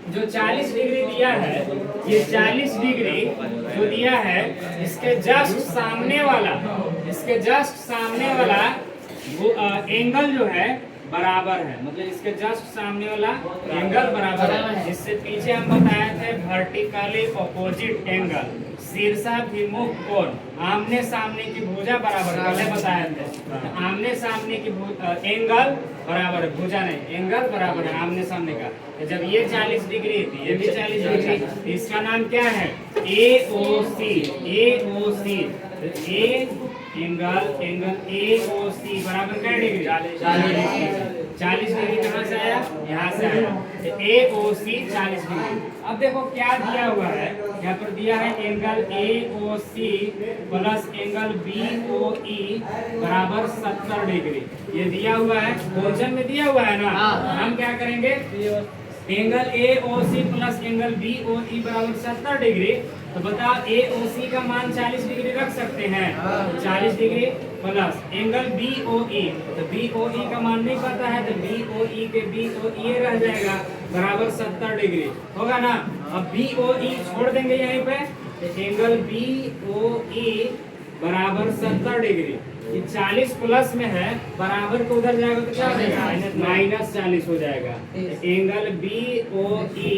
जो 40 डिग्री दिया है, ये 40 डिग्री जो दिया है, इसके जस्ट सामने वाला वो एंगल जो है बराबर है, मतलब इसके जस्ट सामने वाला एंगल बराबर है। इससे पीछे हम बताए थे वर्टिकली ऑपोजिट एंगल, शीर्षाभिमुख कोण, आमने सामने की भुजा बराबर, पहले बताए थे आमने सामने की एंगल बराबर है, भुजा नहीं, एंगल बराबर है आमने सामने का। तो जब ये 40 डिग्री थी, ये भी 40 डिग्री, इसका नाम क्या है? AOC। ए एंगल AOC बराबर क्या डिग्री? 40 डिग्री कहाँ से आया? यहाँ से आया। AOC 40 degree. अब देखो क्या दिया हुआ है, यहाँ पर दिया है angle AOC plus angle BOE बराबर 70 डिग्री। ये दिया हुआ है, क्वेश्चन में दिया हुआ है ना। हम क्या करेंगे, angle AOC plus angle BOE बराबर 70 डिग्री। तो बताओ AOC का मान 40 डिग्री रख सकते हैं, 40 डिग्री प्लस एंगल BOE, तो BOE का मान नहीं पता है, तो BOE के BOE रह जाएगा बराबर 70 डिग्री, होगा ना। अब BOE छोड़ देंगे यहीं पे, तो एंगल BOE बराबर 70 डिग्री। ये 40 प्लस में है, बराबर को उधर जाएगा तो क्या हो जाएगा? -40 हो जाएगा। एंगल BOE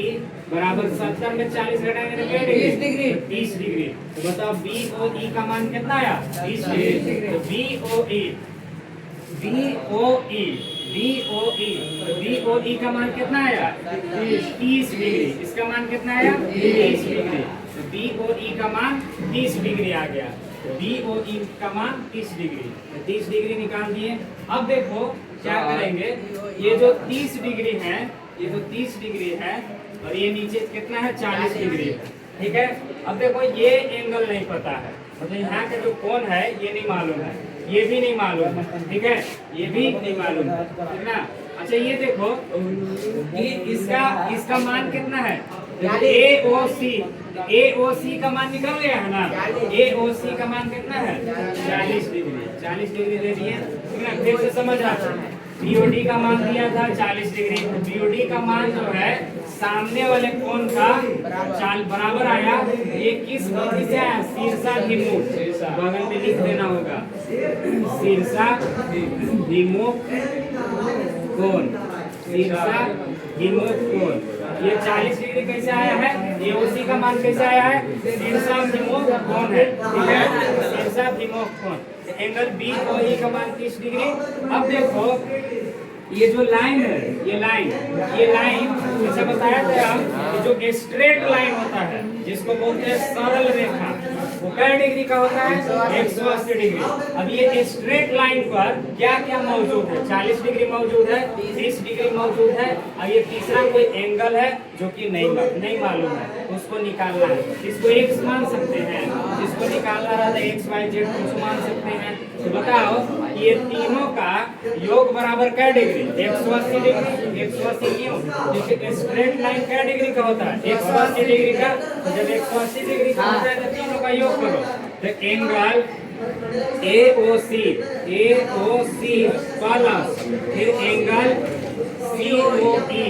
बराबर 70 में 40 घटाएंगे तो क्या डिग्री? 30 डिग्री। तो बताओ BOE का मान कितना आया? 30 डिग्री। तो BOE का मान कितना आया? 30 डिग्री। इसका मान कितना आया? 30 डिग्री। तो BOE का मान 30 डिग्री आ गया। BOE का मान 30 डिग्री, 30 डिग्री निकाल दिए। अब देखो क्या करेंगे, ये जो 30 डिग्री है, ये जो 30 डिग्री है और ये नीचे कितना है? 40 डिग्री है, ठीक है। अब देखो ये एंगल नहीं पता है, मतलब यहाँ का जो कोण है ये नहीं मालूम है, ये भी नहीं मालूम है, ठीक है, ये भी नहीं मालूम है, ठीक ना। अच्छा ये देखो कि इसका मान कितना है? AOC का मान निकल गया है ना। AOC का मान कितना है? 40 डिग्री। 40 डिग्री दे दिए, ठीक है। फिर से समझ आता है, BOD का मान दिया था 40 डिग्री, तो BOD का मान जो है सामने वाले कोण का बराबर आया। ये किस विधि से आया? शीर्षाभिमुख, बगल में लिख देना होगा, शीर्षाभिमुख कोण, शीर्षाभिमुख कोण। ये 40 डिग्री कैसे आया है? AOC का मान कैसे आया है? शीर्षाभिमुख कोण है, ठीक है, शीर्षाभिमुख कोण। एंगल BOE का मान 30 डिग्री। अब देखो ये जो लाइन है, ये लाइन जैसे बताया था हम, जो स्ट्रेट लाइन होता है जिसको बोलते हैं सरल रेखा, वो क्या डिग्री का होता है? 180 डिग्री। अब ये स्ट्रेट लाइन पर क्या क्या मौजूद है? 40 डिग्री मौजूद है, 30 डिग्री मौजूद है, और ये तीसरा कोई एंगल है जो कि नहीं मालूम है, उसको निकालना है। इसको x मान सकते हैं, जिसको निकालना रहता है XYZ उसको मान सकते हैं। तो बताओ ये तीनों का योग बराबर क्या डिग्री? 180 डिग्री। 180 क्यों? क्योंकि स्ट्रेट लाइन क्या डिग्री का होता है? 180 डिग्री का। तो जब 180 डिग्री का होता है तो तीनों का योग करो, तो एंगल AOC प्लस फिर एंगल COE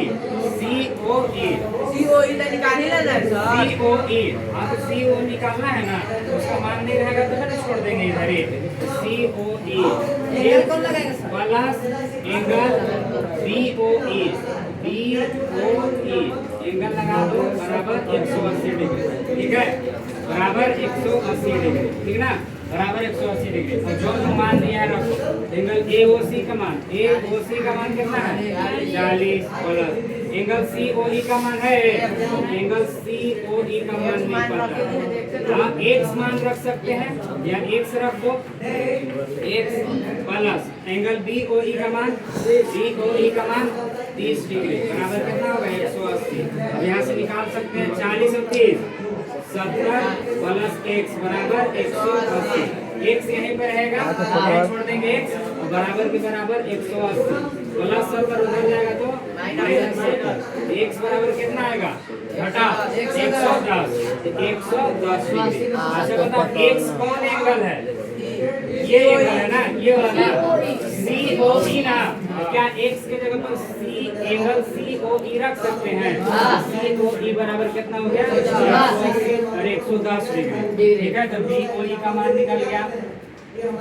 निकाल ही लेना है सर। COE, हाँ तो CO निकालना है ना, उसका मान नहीं रहेगा तो मैंने छोड़ देंगे इधर ही। COE plus angle BOE angle लगा दो बराबर 180 डिग्री, ठीक है, बराबर 180 डिग्री, ठीक ना, बराबर 180 डिग्री। और जो मान दिया है रखो। एंगल AOC का मान कितना है? 40 प्लस एंगल COE का मान है, एंगल COE का मान नहीं पता, हाँ x मान रख सकते हैं, या x रख दो, x प्लस एंगल BOE का मान 30 डिग्री बराबर कितना होगा? 180। अब यहाँ से निकाल सकते हैं 40 और 30, 70 प्लस x बराबर 180। x यहीं पर रहेगा, छोड़ देंगे x, बराबर के बराबर 180 प्लस 70 उधर जाएगा तो -70। x बराबर कितना आएगा? घटा 110 डिग्री। अच्छा बताओ x कौन एंगल है? ये एंगल है ना, ये वाला ना, COE ना, क्या x के जगह पर C एंगल COE रख सकते हैं? COE बराबर कितना हो गया? 110 डिग्री। ठीक है, तो BOE का मान निकल गया,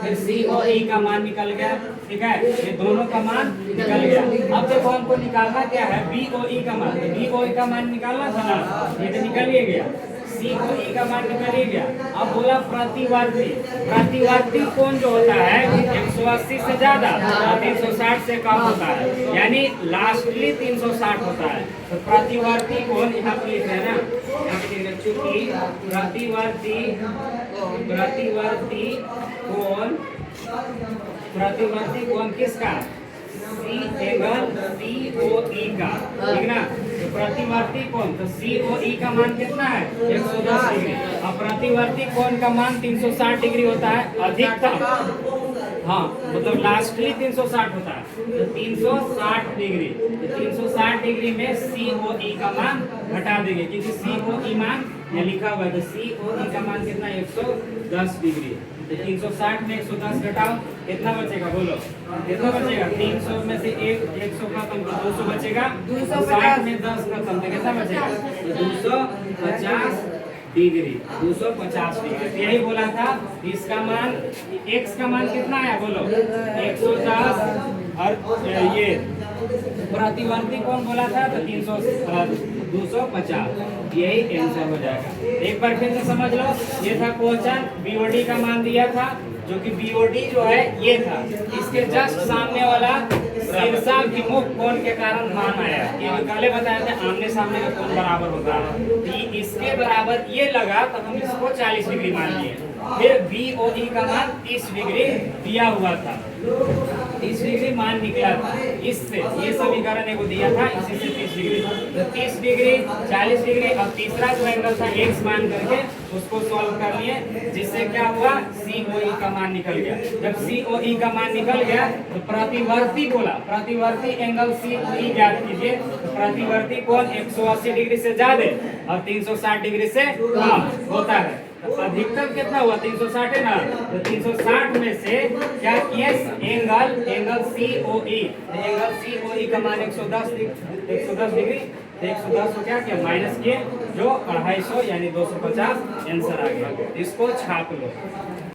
फिर COE का मान निकल गया। ठीक है, ये दोनों का मान निकल गया। अब देखो हमको निकालना क्या है? BOE का मान। तो BOE का मान निकालना था ना, ये तो निकल ही गया। COE का मान निकल ही गया। अब बोला प्रतिवर्ती। प्रतिवर्ती कोण जो होता है 180 से ज्यादा और 360 से कम होता है, यानी लास्टली 360 होता है। तो प्रतिवर्ती कोण यहाँ पे लिख रहे हैं ना, यहाँ पे लिख रहे हैं, चूंकि प्रतिवर्ती कोण किसका? C एंगल COE का, ठीक ना। तो प्रतिवर्ती कोण, तो COE का मान कितना है? 110 डिग्री। अब प्रतिवर्ती कोण का मान 360 डिग्री होता है अधिकतम। हाँ, मतलब लास्टली 360 होता है, तो 360 डिग्री। तो 360 डिग्री में COE का मान घटा देंगे, क्योंकि COE मान यहाँ लिखा हुआ है। तो COE का मान कितना? 110 डिग्री। तो 360 में 110 घटाओ, कितना बचेगा? बोलो कितना बचेगा? 300 में से 100 खत्म तो 200 बचेगा। 260 में 10 खत्म तो कितना बचेगा? 250 डिग्री। 250 डिग्री। यही बोला था। इसका मान x का मान कितना आया? बोलो 110 और ये प्रतिवर्ती कौन बोला था? तो 250। यही आंसर हो जाएगा। एक बार फिर से समझ लो, ये था क्वेश्चन। BOD का मान दिया था, जो कि BOD जो है ये था, इसके जस्ट सामने वाला शीर्षाभिमुख कोण के कारण मान आया। ये पहले बताया था आमने सामने का कोण बराबर होता है। इसके बराबर ये लगा तो हम इसको 40 डिग्री मान लिए। फिर BOE का मान 30 डिग्री दिया हुआ था, 30 डिग्री मान निकला था। इससे ये समीकरण एगो दिया था, इसी से 30 डिग्री, तो 30 डिग्री 40 डिग्री। अब तीसरा जो एंगल था x मान करके उसको सॉल्व कर लिए, जिससे क्या हुआ? COE का मान निकल गया। जब COE का मान निकल गया तो प्रतिवर्ती बोला, प्रतिवर्ती एंगल COE ज्ञात कीजिए। तो प्रतिवर्ती कोण 180 डिग्री से ज्यादा और 360 डिग्री से कम होता है। अधिकतम कितना हुआ? 360 है ना, तो 360 में से क्या किए? एंगल COE, एंगल COE का मान 110 डिग्री। 110 को क्या किया? माइनस किए, जो 250 यानी 250 आंसर आ गया। इसको छाप लो।